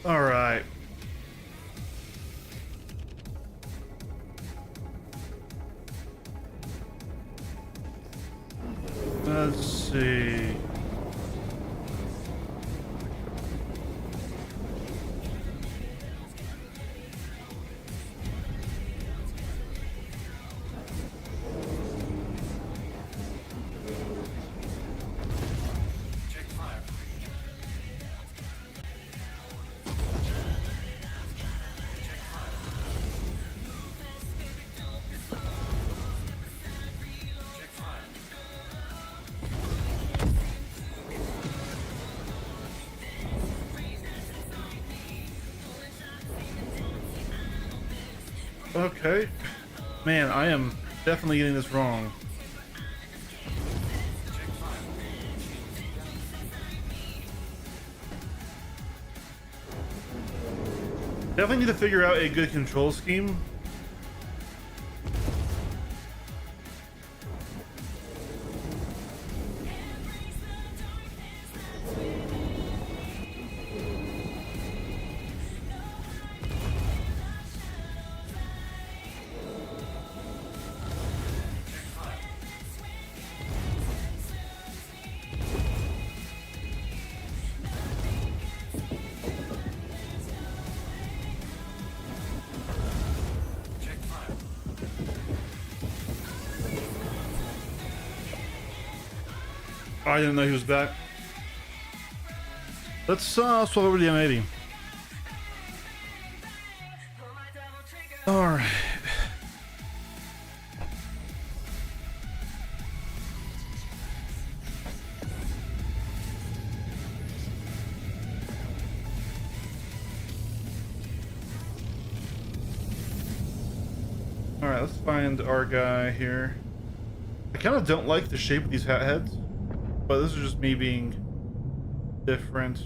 All right. Let's see. Okay. Man, I am definitely getting this wrong. Definitely need to figure out a good control scheme. I didn't know he was back. Let's swap over to the M80. All right. All right, let's find our guy here. I kind of don't like the shape of these hat heads, but this is just me being different.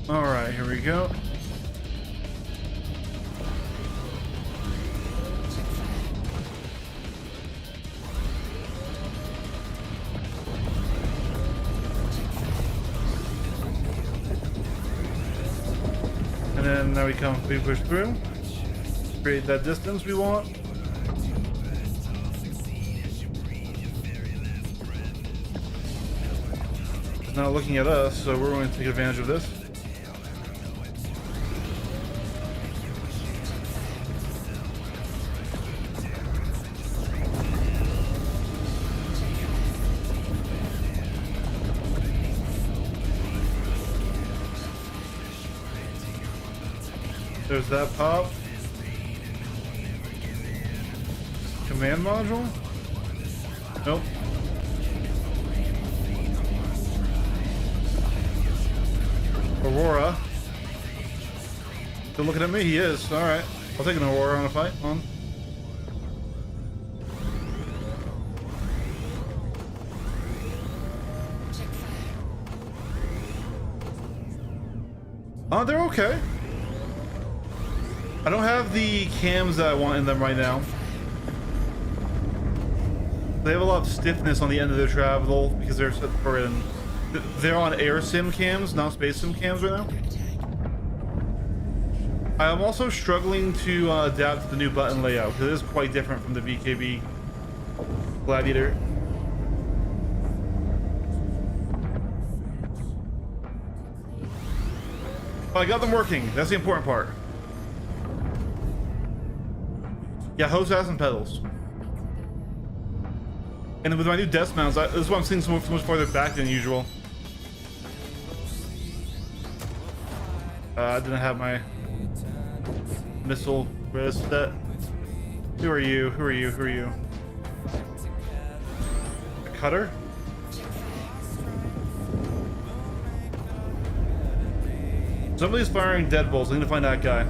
All right, here we go. And then now we push through, create that distance we want. It's not looking at us, so we're going to take advantage of this. There's that pop. Command module? Nope. Aurora. Still looking at me? He is. Alright. I'll take an Aurora on a fight. On. They're okay. I don't have the cams that I want in them right now. They have a lot of stiffness on the end of their travel because they're on air sim cams, not space sim cams right now. I'm also struggling to adapt to the new button layout because it is quite different from the VKB Gladiator. But I got them working. That's the important part. Yeah, hose ass and pedals. And with my new desk mounts, this is why I'm seeing so much farther back than usual. I didn't have my missile set. Who are you? Who are you? Who are you? A cutter? Somebody's firing deadbolts. I need to find that guy.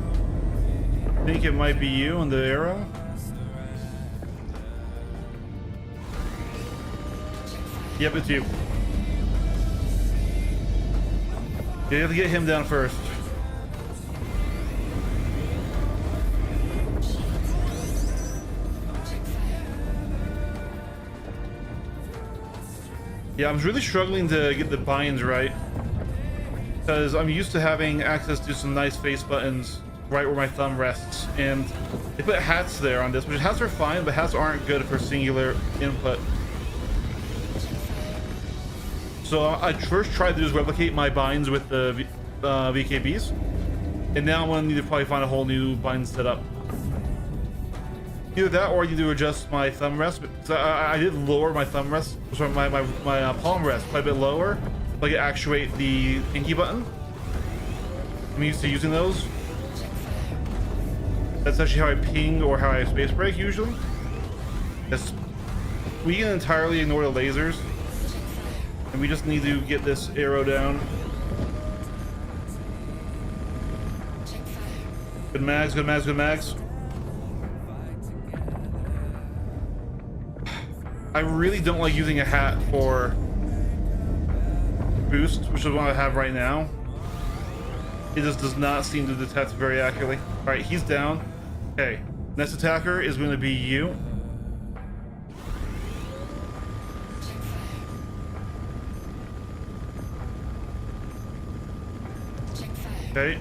I think it might be you on the arrow. Yep, it's you. You have to get him down first. Yeah, I'm really struggling to get the binds right, because I'm used to having access to some nice face buttons right where my thumb rests, and they put hats there on this, which hats are fine, but hats aren't good for singular input. So I first tried to just replicate my binds with the VKBs, and now I'm gonna need to probably find a whole new bind setup. Either that, or I need to adjust my thumb rest. So I did lower my thumb rest, sorry, my palm rest quite a bit lower, so I can actuate the pinky button. I'm used to using those. That's actually how I ping or how I space break usually. Yes, we can entirely ignore the lasers, and we just need to get this arrow down. Good mags, good mags, good mags. I really don't like using a hat for boost, which is what I have right now. It just does not seem to detect very accurately. All right, he's down. Okay, next attacker is going to be you. Okay.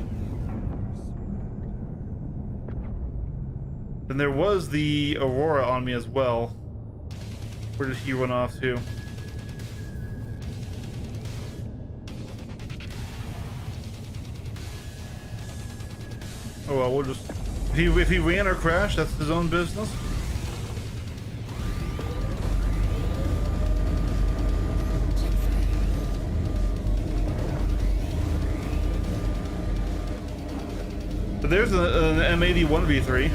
Then there was the Aurora on me as well. Where did he run off to? Oh well, we'll just... If he ran or crashed, that's his own business. But there's an M80 1v3.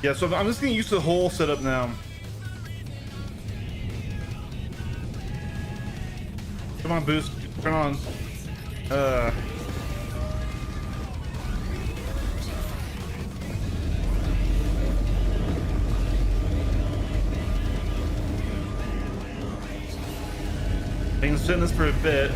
Yeah, so I'm just getting used to the whole setup now. Come on, boost. Turn on. Been sitting this for a bit.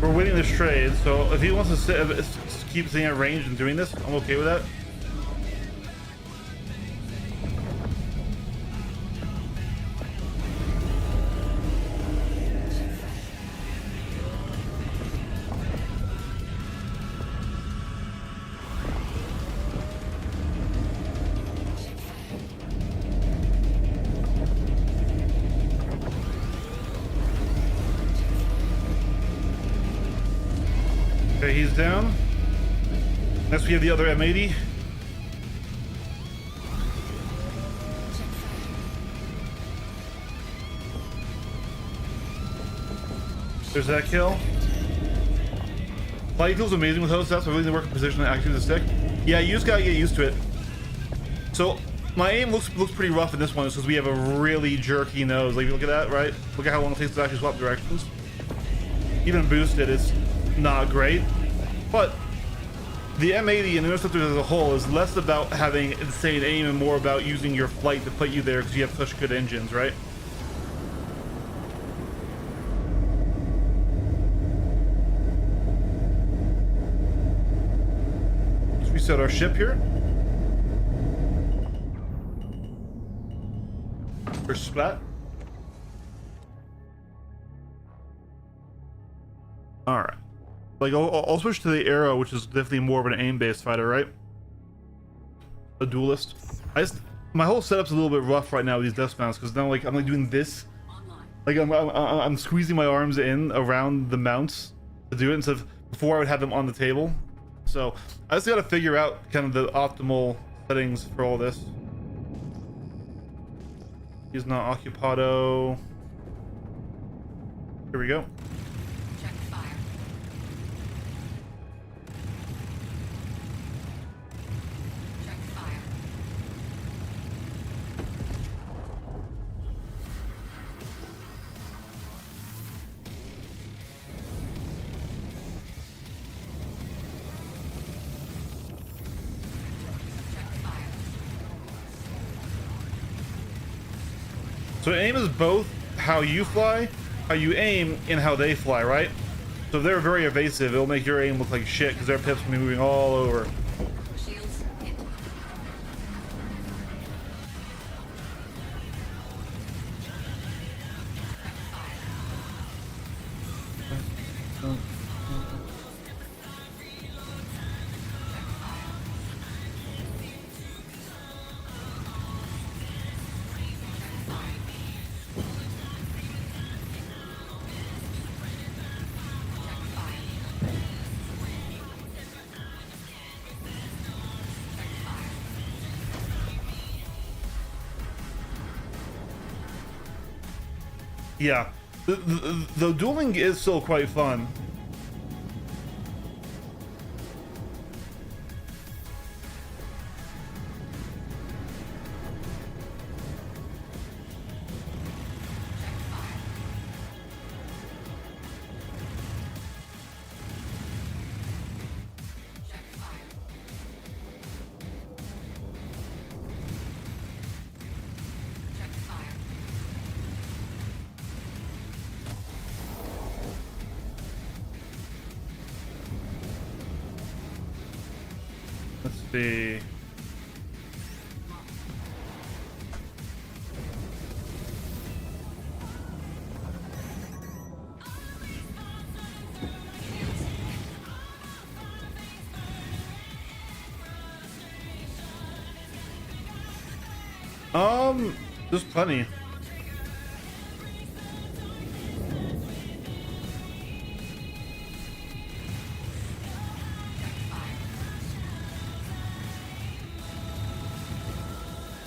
We're winning this trade, so if he wants to keep staying at range and doing this, I'm okay with that. Okay, he's down. Next we have the other M80. There's that kill. Flight feels amazing with host. That's really the working position to actually the stick. Yeah, you just gotta get used to it. So my aim looks pretty rough in this one because we have a really jerky nose. Like, look at that, right? Look at how long it takes to actually swap directions. Even boosted, it's not great. But the M80 and the Interceptor as a whole is less about having insane aim and more about using your flight to put you there because you have such good engines, right? Let's reset our ship here. First splat. All right. Like, I'll switch to the Arrow, which is definitely more of an aim-based fighter, right? A duelist. My whole setup's a little bit rough right now with these desk mounts because now like I'm like doing this, like I'm squeezing my arms in around the mounts to do it instead of before I would have them on the table. So I just gotta figure out kind of the optimal settings for all this. He's not occupado. Here we go. Check fire. Check fire. Check fire. So aim is both how you fly, how you aim, and how they fly, right? So if they're very evasive, it'll make your aim look like shit because their pips will be moving all over. Shields hit. Yeah, the dueling is still quite fun. Let's see. There's plenty.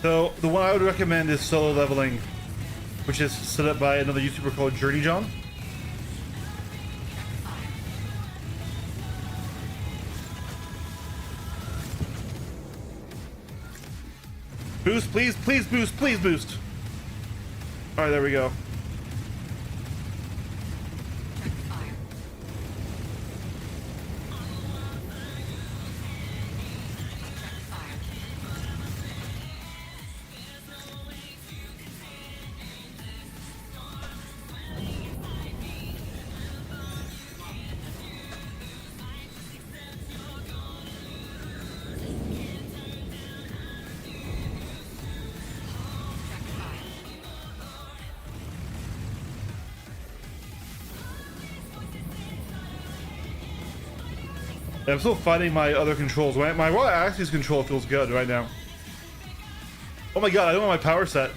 So the one I would recommend is solo leveling, which is set up by another YouTuber called Journey John. Boost, please, please boost, please boost. All right, there we go. Check fire. Check fire. I'm still fighting my other controls. My raw axis control feels good right now. Oh my god, I don't know my power set.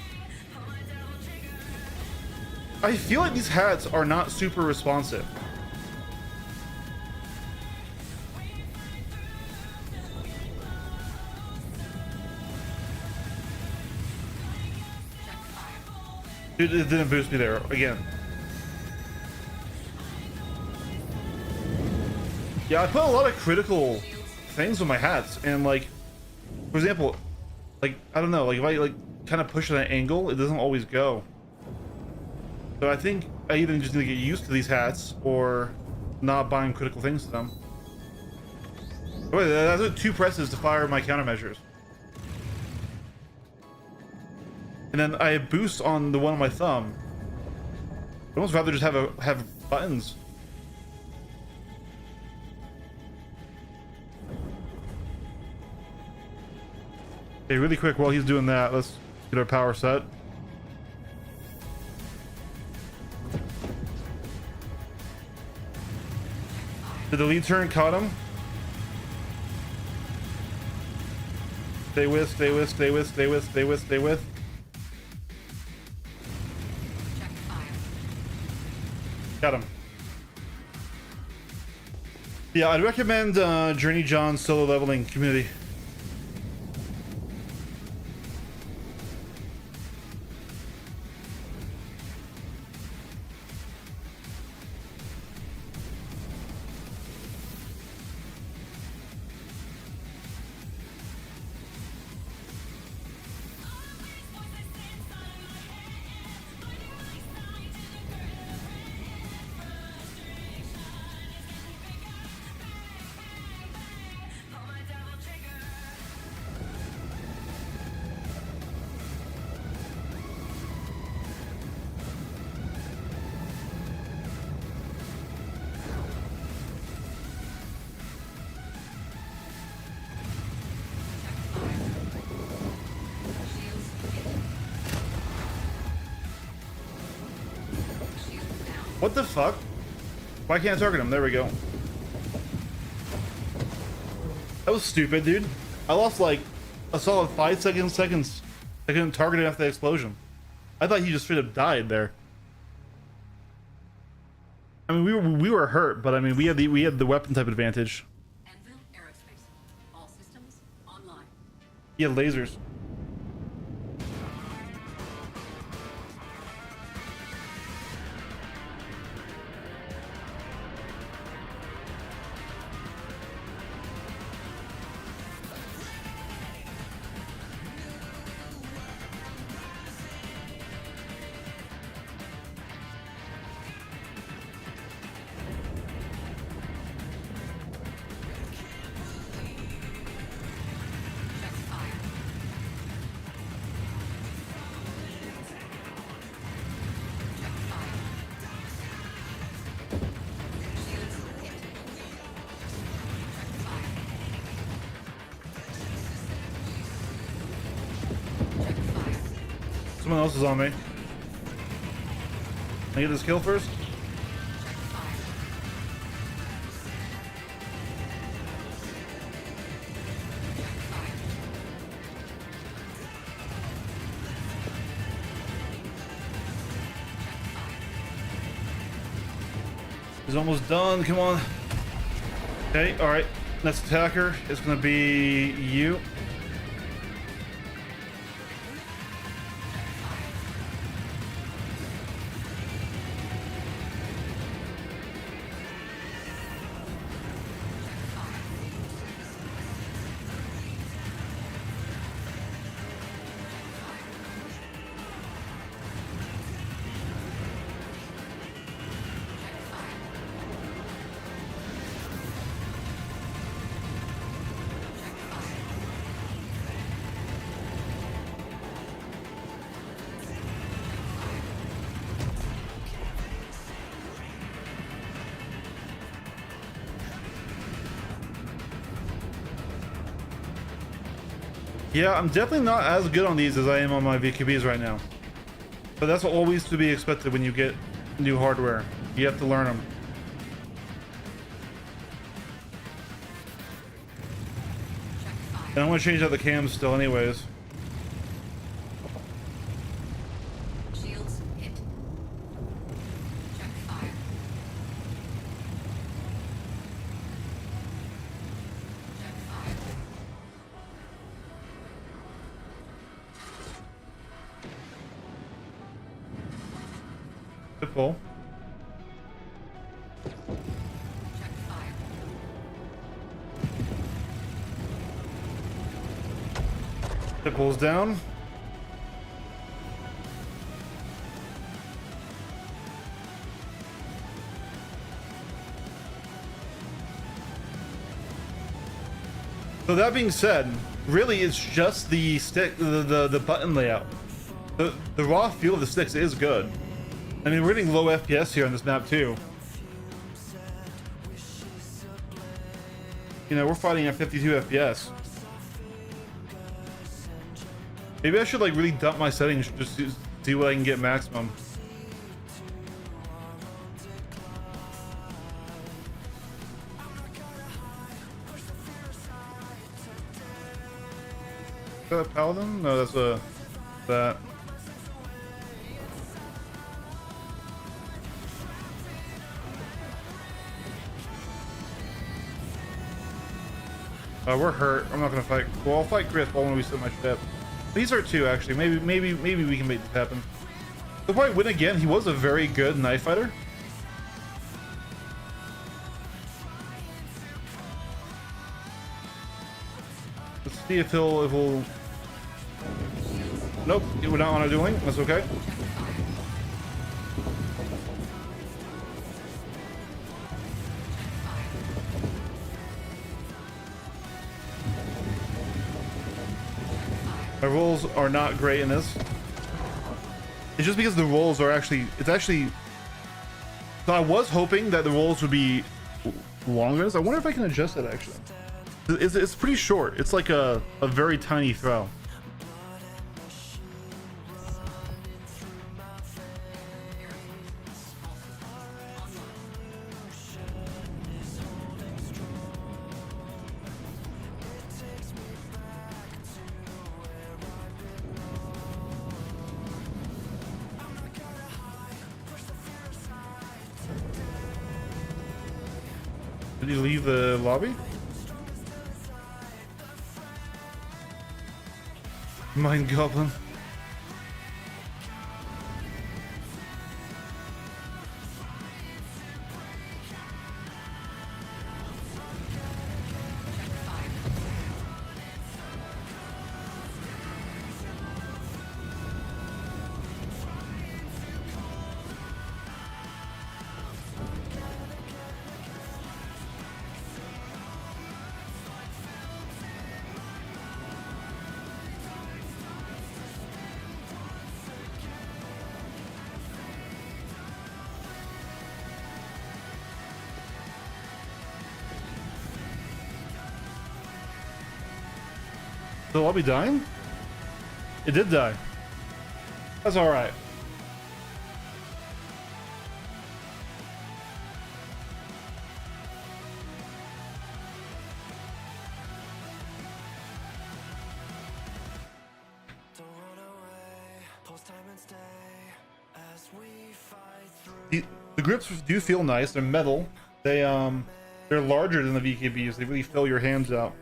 I feel like these hats are not super responsive. Dude, it didn't boost me there again. Yeah, I put a lot of critical things on my hats, and like, for example, like, I don't know, like if I like kind of push at an angle, it doesn't always go. So I think I either just need to get used to these hats or not buying critical things to them. Oh, wait, that's 2 presses to fire my countermeasures. And then I boost on the one on my thumb. I'd almost rather just have buttons. Okay, really quick while he's doing that, let's get our power set. Did the lead turn caught him? Stay with, stay with, stay with, stay with, stay with, stay with. Check fire. Got him. Yeah, I'd recommend Journey John's solo leveling community. Shields hit. Shields down. What the fuck? Why can't I target him? There we go. That was stupid, dude. I lost like a solid 5 seconds. I couldn't target him after the explosion. I thought he just straight up died there. I mean, we were hurt, but I mean, we had the weapon type advantage. Anvil Aerospace. All systems online. He had lasers. Check fire. Check fire. Shields hit. Check fire. Check fire. Someone else is on me. Can I get this kill first? Check fire. Check fire. He's almost done. Come on. Okay, alright. Next attacker is going to be you. Yeah, I'm definitely not as good on these as I am on my VQBs right now. But that's always to be expected when you get new hardware. You have to learn them. Check fire. And I'm going to change out the cams still anyways. Shields hit. Check fire. Check fire. Good pull. Check fire. It pulls down. So that being said, really it's just the stick, the button layout. The raw feel of the sticks is good. I mean, we're getting low FPS here on this map too. You know, we're fighting at 52 FPS. Maybe I should like really dump my settings just to see what I can get maximum. that a paladin? No, that's a that. We're hurt. I'm not gonna fight. Well, I'll fight Chris while we sit my ship. He's hurt too, actually. Maybe we can make this happen. He'll probably win again. He was a very good knife fighter. Let's see if he'll. Nope, we're not on a dueling. That's okay. My rolls are not great in this. It's just because the rolls are actually, so I was hoping that the rolls would be longer. I wonder if I can adjust it actually. It's pretty short. It's like a very tiny throw. Did you leave the lobby? Mind Goblin. So I'll be dying? It did die. That's alright. The grips do feel nice. They're metal. They're larger than the VKBs. They really fill your hands out.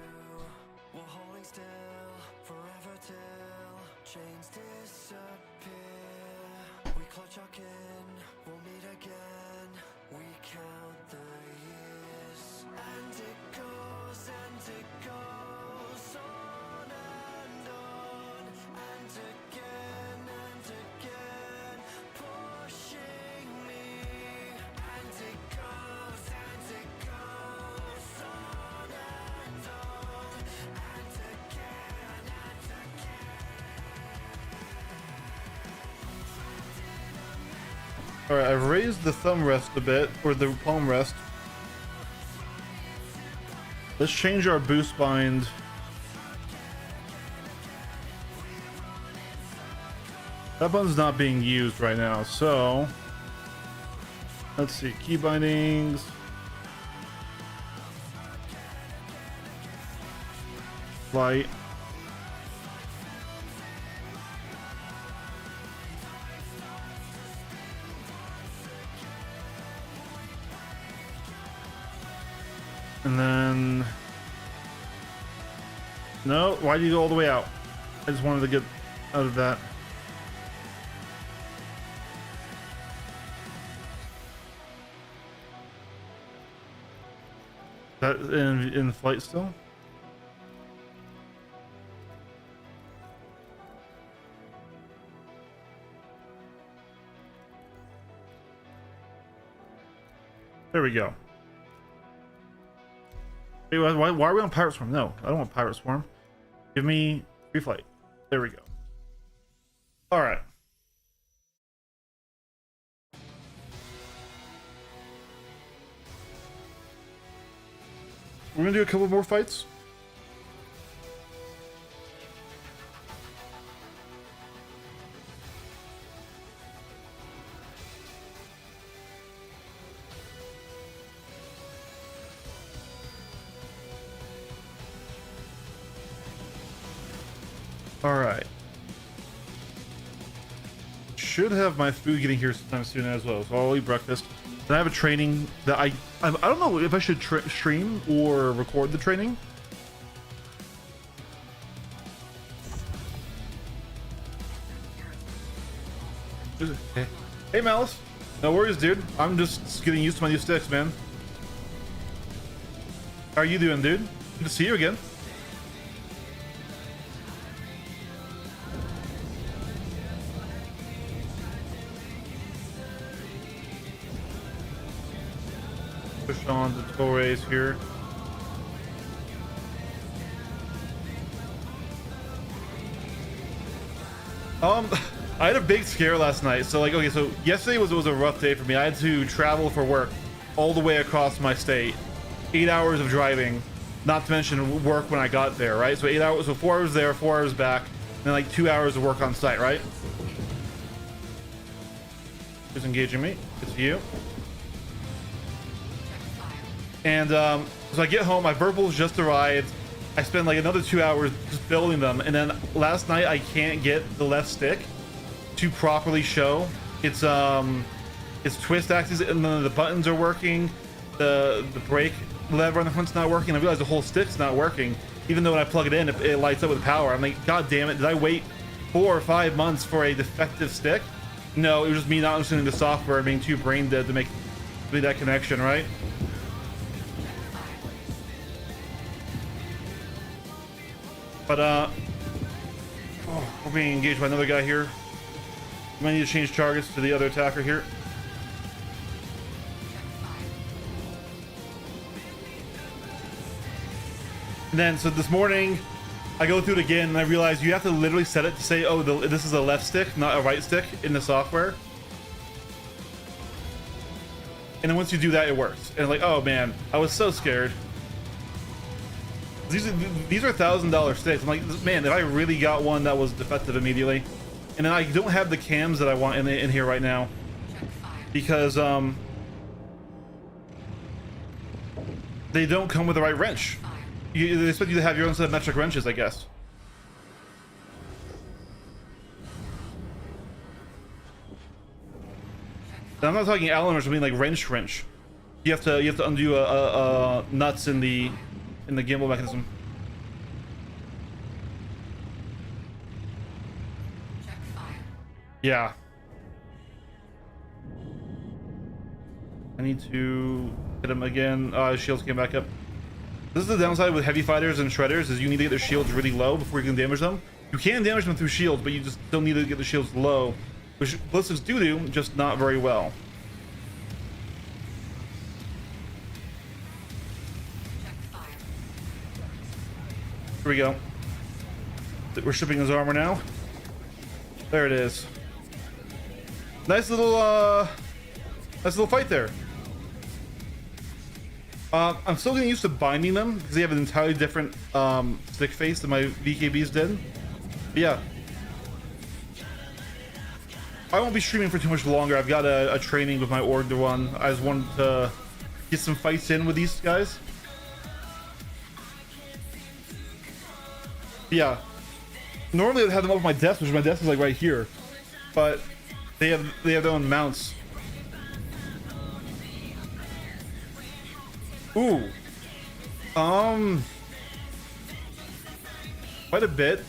Alright, I've raised the thumb rest a bit, or the palm rest. Let's change our boost bind. That button's not being used right now, so let's see, key bindings. Light. And then, no, why do you go all the way out? I just wanted to get out of that. That in flight still? There we go. Wait, why are we on Pirate Swarm? No, I don't want Pirate Swarm. Give me free flight. There we go. All right. We're gonna do a couple more fights. All right. Should have my food getting here sometime soon as well, so I'll eat breakfast. Then I have a training that I don't know if I should stream or record the training. Hey Malice, no worries, dude. I'm just getting used to my new sticks, man. How are you doing, dude? Good to see you again. Push on the Torres here. I had a big scare last night. So like, okay, so yesterday was a rough day for me. I had to travel for work all the way across my state, 8 hours of driving, not to mention work when I got there, right? So 8 hours, so 4 hours there, 4 hours back, and then like 2 hours of work on site, right? Who's engaging me? It's you. And so I get home, my VIRPILS just arrived. I spend like another 2 hours just building them, and then last night I can't get the left stick to properly show its twist axis, and then the buttons are working, the brake lever on the front's not working. I realize the whole stick's not working, even though when I plug it in, it lights up with power. I'm like, god damn it, did I wait 4 or 5 months for a defective stick? No, it was just me not understanding the software and being too brain dead to make that connection, right? But oh, we're being engaged by another guy here. Might need to change targets to the other attacker here. And then, so this morning, I go through it again, and I realize you have to literally set it to say, oh, this is a left stick, not a right stick in the software. And then once you do that, it works. And like, oh man, I was so scared. These are $1,000 sticks. I'm like, man, if I really got one that was defective immediately. And then I don't have the cams that I want in here right now, because they don't come with the right wrench. They expect you to have your own set of metric wrenches, I guess. And I'm not talking Allen wrench, I mean like wrench. You have to undo a nuts in the gimbal mechanism. Yeah. I need to hit him again. His shields came back up. This is the downside with heavy fighters and shredders, is you need to get their shields really low before you can damage them. You can damage them through shields, but you just don't need to get the shields low, which ballistics do, just not very well. Here we go. We're shipping his armor now. There it is. Nice little fight there. I'm still getting used to binding them because they have an entirely different stick face than my VKBs did. But yeah, I won't be streaming for too much longer. I've got a training with my org to run. I just wanted to get some fights in with these guys. Yeah, normally I'd have them over my desk, which my desk is like right here, but they have their own mounts. Ooh, quite a bit.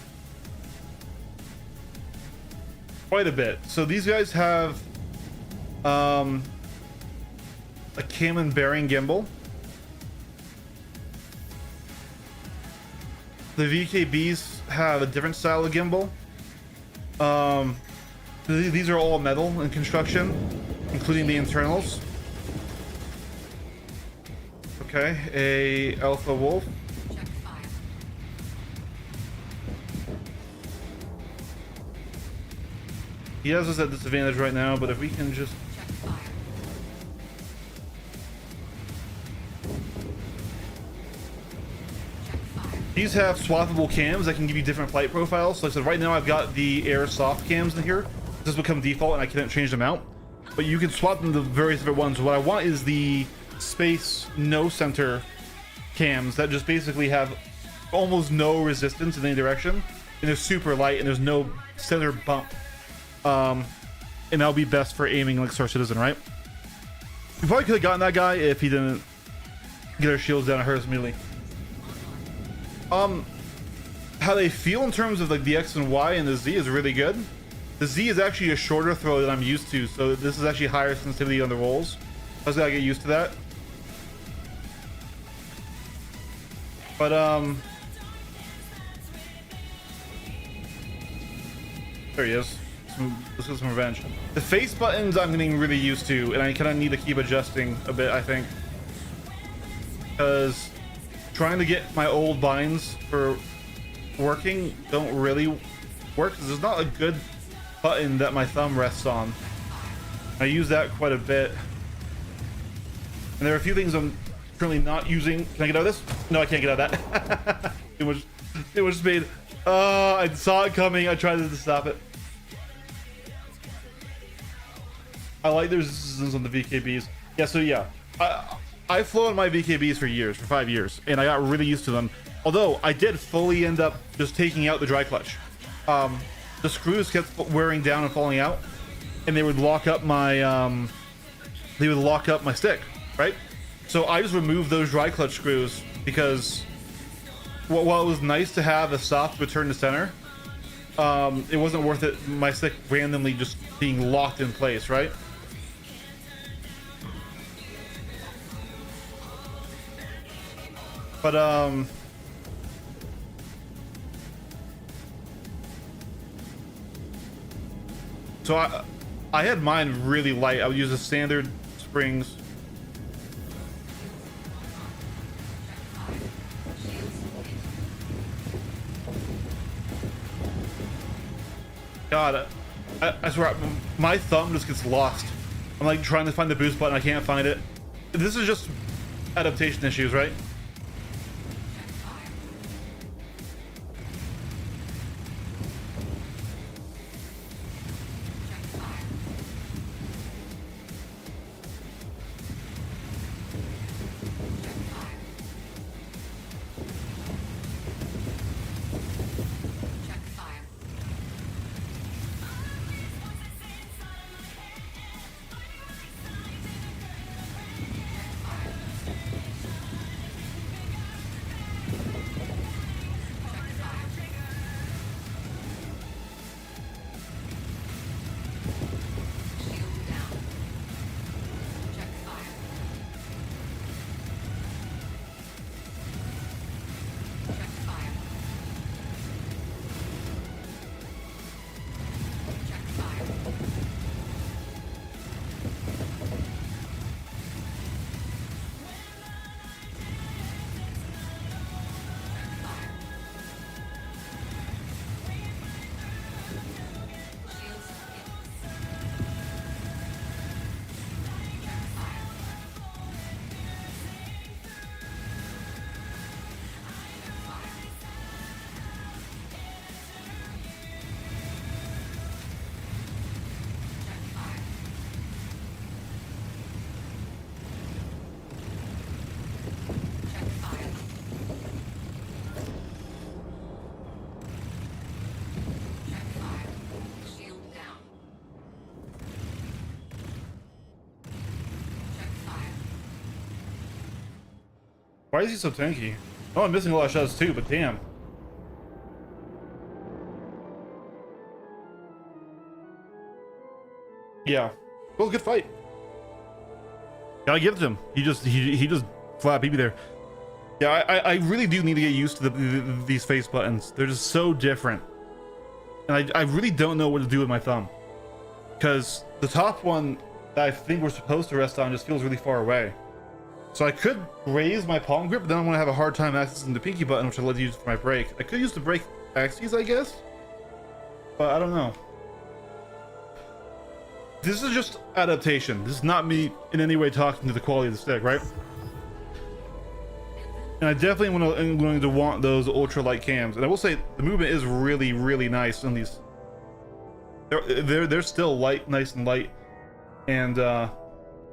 So these guys have a cam and bearing gimbal. The VKBs have a different style of gimbal. These are all metal in construction, including the internals. Okay, a Alpha Wolf. He has us at disadvantage right now, but if we can just... These have swappable cams that can give you different flight profiles. So like I said, right now I've got the air soft cams in here. This become default and I can't change them out. But you can swap them to various different ones. What I want is the space no center cams that just basically have almost no resistance in any direction. and they're super light, and there's no center bump. And that'll be best for aiming like Star Citizen, right? We probably could have gotten that guy if he didn't get our shields down and hurt us immediately. How they feel in terms of like the X and Y and the Z is really good. The Z is actually a shorter throw than I'm used to, so this is actually higher sensitivity on the rolls. I was gotta get used to that. But there he is. Let's get some revenge. The face buttons I'm getting really used to, and I kind of need to keep adjusting a bit, I think, because trying to get my old binds for working don't really work, because there's not a good button that my thumb rests on. I use that quite a bit, and there are a few things I'm currently not using. Can I get out of this? No, I can't get out of that. Too much speed. I saw it coming. I tried to stop it. I like their resistance on the VKBs. Yeah, so yeah, I've flown my VKBs for years, for 5 years, and I got really used to them. Although I did fully end up just taking out the dry clutch. The screws kept wearing down and falling out, and they would lock up my stick, right? So I just removed those dry clutch screws because while it was nice to have a soft return to center, it wasn't worth it. My stick randomly just being locked in place, right? But so I had mine really light. I would use the standard springs. God, I swear, my thumb just gets lost. I'm like trying to find the boost button, I can't find it. This is just adaptation issues, right? Why is he so tanky? Oh, I'm missing a lot of shots too, but damn. Yeah, well, good fight. Gotta give it to him. He just flat BB there. Yeah, I really do need to get used to these face buttons. They're just so different, and I really don't know what to do with my thumb, because the top one that I think we're supposed to rest on just feels really far away. So I could raise my palm grip, but then I'm gonna have a hard time accessing the pinky button, which I love to use for my brake. I could use the brake axes, I guess, but I don't know. This is just adaptation. This is not me in any way talking to the quality of the stick, right? And I definitely am going to want those ultra light cams. And I will say the movement is really, really nice on these. They're still light, nice and light, and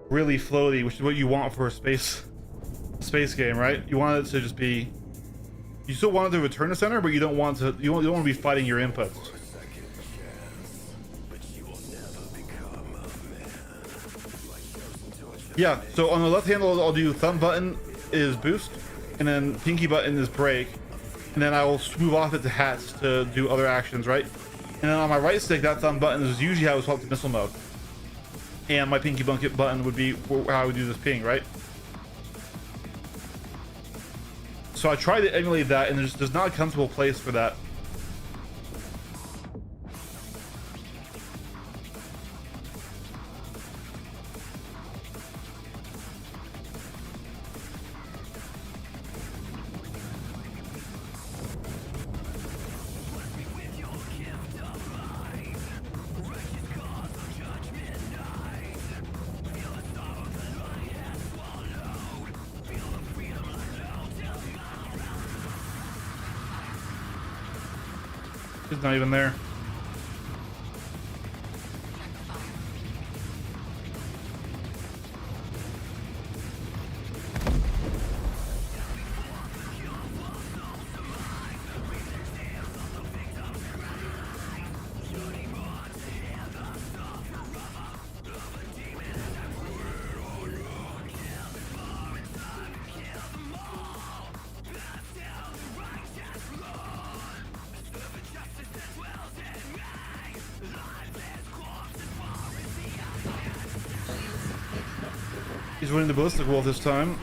really floaty, which is what you want for a space game, right? You want it to just be You still want it to return to center, but you don't want to. You don't want to be fighting your inputs. Yeah. So on the left handle, I'll do thumb button is boost, and then pinky button is brake, and then I will move off it to hats to do other actions, right? And then on my right stick, that thumb button is usually how I swap to missile mode, and my pinky button would be how I would do this ping, right? So I tried to emulate that, and there's not a comfortable place for that. It's not even there. He's winning the ballistic wall this time.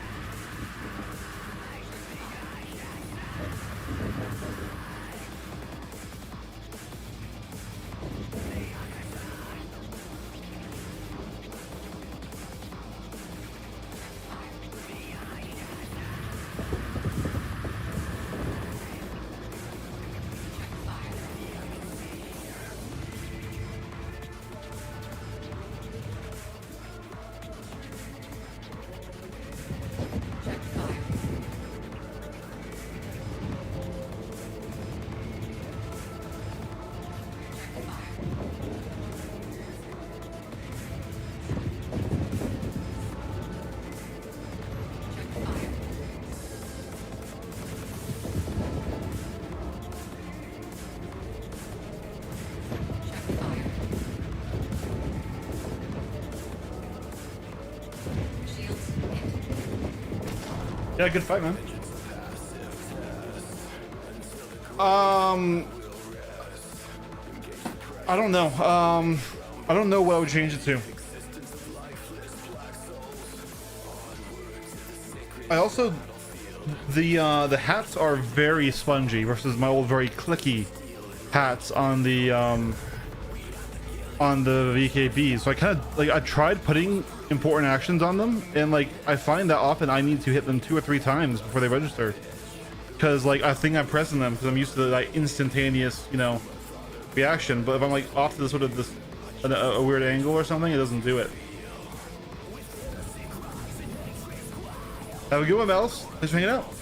Yeah, good fight, man. I don't know. I don't know what I would change it to. I also the hats are very spongy versus my old very clicky hats on the VKB. So I kind of like I tried putting important actions on them, and like I find that often I need to hit them 2 or 3 times before they register, because like I think I'm pressing them because I'm used to the like instantaneous, you know, reaction. But if I'm like off to the sort of this a weird angle or something, it doesn't do it. Have a good one, Bells. Thanks for hanging out.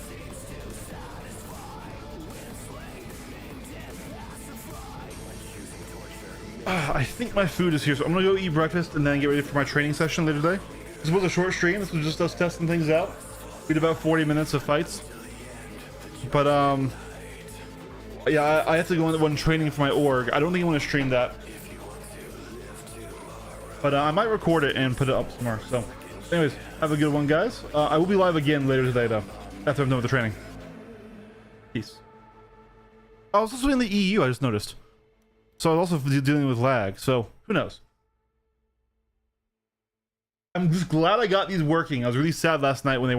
I think my food is here, so I'm gonna go eat breakfast and then get ready for my training session later today. This was a short stream. This was just us testing things out. We did about 40 minutes of fights, but yeah, I have to go into one training for my org. I don't think I want to stream that, but I might record it and put it up somewhere. So anyways, have a good one, guys. I will be live again later today though, after I'm done with the training. Peace. I was also in the EU, I just noticed. So I was also dealing with lag, so who knows? I'm just glad I got these working. I was really sad last night when they weren't.